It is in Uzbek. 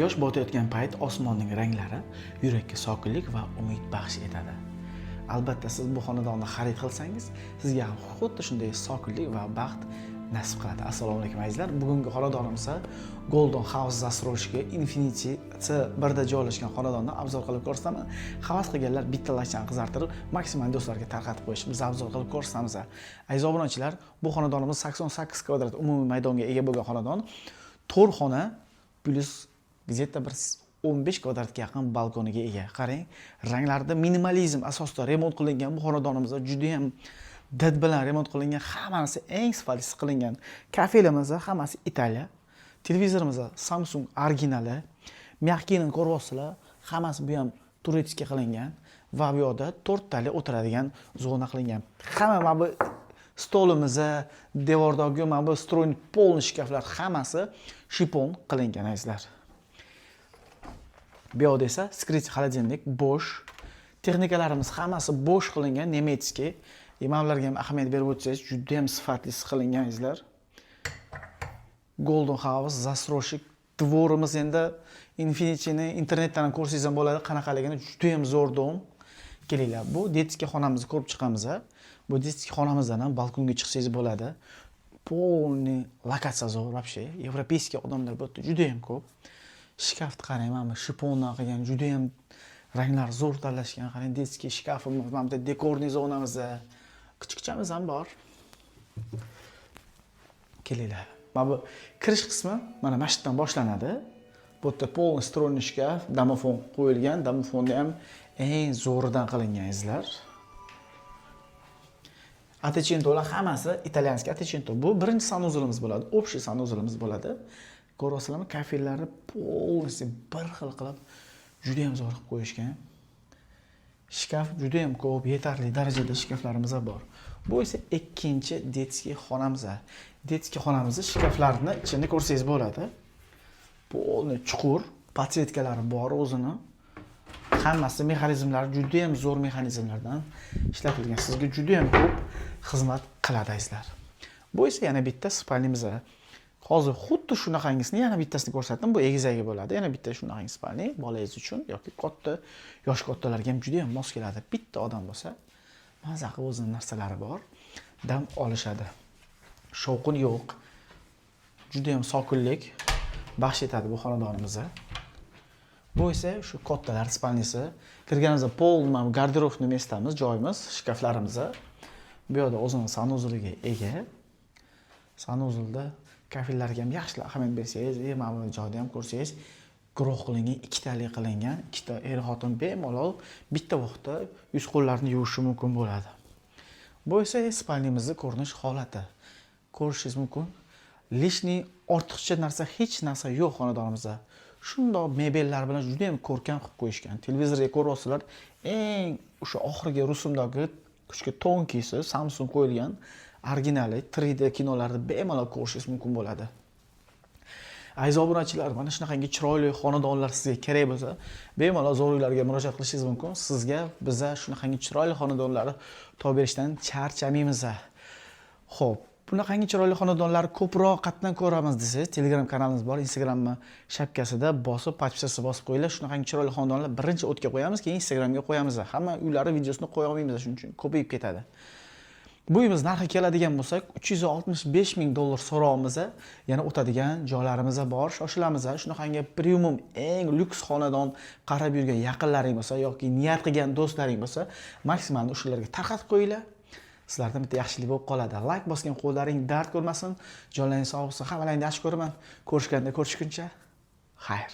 Quyosh botayotgan payt osmonning ranglari yurakka sokinlik va umid baxsh etadi. Albatta siz bu xonadonni xarid qilsangiz, sizga ham xuddi shunday sokinlik va baxt nasib qiladi. Assalomu alaykum azizlar. Bugungi xonadonimiz Golden House застройщики Infinity C1 da joylashgan xonadonni obzor qilib ko'rsataman. Havas qilganlar bitta laykdan qizartirib, maksimal do'stlarga tarqatib qo'yish. Biz obzor qilib ko'rsatamiz. Aziz obunachilar, bu xonadonimiz 88 kvadrat umumiy maydonga ega bo'lgan xonadon. 4 xona plus где-то bir 15 kvadratga yaqin balkoniga ega. Qarang, ranglarda minimalizm asosida remont qilingan bu xonadonimizda juda ham did bilan remont qilingan, hammasi eng sifatlisi qilingan. Kafelarimiz hammasi Italiya. Televizorimiz Samsung originali. Mягкийni ko'ryapsizlar, hammasi bu ham turetskiy qilingan va bu yerda 4 tali o'tiradigan zona qilingan. Hamma bu stolimiz, devordagi mana bu stroyni polni shkaflar hammasi shipon qilingan azizlar. Bu yerda esa skrit xolodilnik bo'sh. Texnikalarimiz hammasi bo'sh qilingan, nemetskiy. Mana ham ahamiyat berib o'tsangiz, juda ham sifatli qilingan azizlar. Golden House застройщик dvorimiz endi Infinity'ni internetdan ko'rsangiz ham bo'ladi, qanaqaligini juda ham zo'r dom. Kelinglar, bu detskiy xonamizni ko'rib chiqamiz. Bu detskiy xonamizdan ham balkonga chiqsangiz bo'ladi. Polni lokatsiya zo'r, вообще. Yevropeyskiy odamlar bu yerda juda ham ko'p. Shkafni qarang, mana shipondan qilgan, juda ham ranglar zo'r tanlashgan. Qarang, detskiy shkafimiz, mana bu dekorniy zonamiz, kichikchamiz ham bor. Kelinglar. Mana bu kirish qismi mana shu yerdan boshlanadi. Bu yerda polni stroyni shkaf, domofon qo'yilgan. Domofonni ham eng zo'ridan qilingan azizlar. Atechintolar hammasi italyanskiy atechinto. Bu birinchi sanuzulimiz bo'ladi, общий sanuzulimiz bo'ladi. Ko'rasizlarmi, kafellarni polni bir xil qilib juda ham zo'r qilib qo'yishgan. Shkaf juda ham ko'p, yetarli darajada shkaflarimiz bor. Bu esa ikkinchi detskiy xonamiz. Detskiy xonamizning shkaflarini ichini ko'rsangiz bo'ladi. Polni chuqur, podsetkalari bor o'zini. Hammasi mexanizmlar juda ham zo'r mexanizmlardan ishlatilgan. Sizga juda ham ko'p xizmat qiladi azizlar. Bu esa yana bitta spalnimiz. Hozir xuddi shunaqangisini yana bittasini ko'rsatdim. Bu egizagi bo'ladi. Yana bitta shunaqangi spalni bolangiz uchun yoki katta, yosh kattalarga ham juda ham mos keladi. Bitta odam bo'lsa, maza qilib o'zining narsalari bor. Dam olishadi. Shovqin yo'q. Juda ham sokinlik baxsh etadi bu xonadonimizga. Bu esa shu kattalar spalnisi. Kirganimizda pol, mana garderobni mestamiz, joyimiz, shkaflarimiz. Bu yerda o'zining sanuzuliga ega. Sanuzulda kafellarga ham yaxshi ahamiyat bersangiz, mana bu joyda ham ko'rsangiz, guruh qilingan, ikkitali qilingan, ikkita er-xotin bemalol bitta vaqtda yuz qo'llarini yuvishi mumkin bo'ladi. Bu esa spalnimizning ko'rinish holati. Ko'rishingiz mumkin. Lishni ortiqcha narsa, hech narsa yo'q xonadonimizda. Shundoq mebellar bilan juda ham ko'rkam qilib qo'yishgan. Televizorga ko'ryapsizlar, eng o'sha oxirgi rusumdagi kuchga tonkisi Samsung qo'yilgan originali 3D kinolarni bemalol ko'rishingiz mumkin bo'ladi. Aziz obunachilar, mana shunaqangi chiroyli xonadonlar sizga kerak bo'lsa, bemalol zo'rliklarga murojaat qilishingiz mumkin. Sizga biza shunaqangi chiroyli xonadonlarni topib berishdan charchamaymiz. Xo'p, bunaqangi chiroyli xonadonlarni ko'proq qatdan ko'ramiz desangiz, Telegram kanalimiz bor, Instagramni shapkasida bosib, podpisasiga bosib qo'yinglar. Shunaqangi chiroyli xonadonlar birinchi o'tga qo'yamiz, keyin Instagramga qo'yamiz. Hamma uylari videosini qo'ya olmaymiz, shuning uchun ko'payib ketadi. Bu uyimiz narxi keladigan bo'lsak, $365 ming so'rovimiz, yana o'tadigan joylarimiz bor. Shoshilamiz. Shunaqangi premium eng lyuks xonadon qarab yurgan yaqinlaring bo'lsa yoki niyat qilgan do'stlaring bo'lsa, maksimalni o'shalarga tarqatib qo'yinglar. Sizlardan bitta yaxshilik bo'lib qoladi. Like bosgan qo'llaring dard ko'rmasin. Jonlaringiz sog' bo'lsin. Hammalaringni yaxshi ko'raman. Ko'rishganda ko'rishguncha xayr.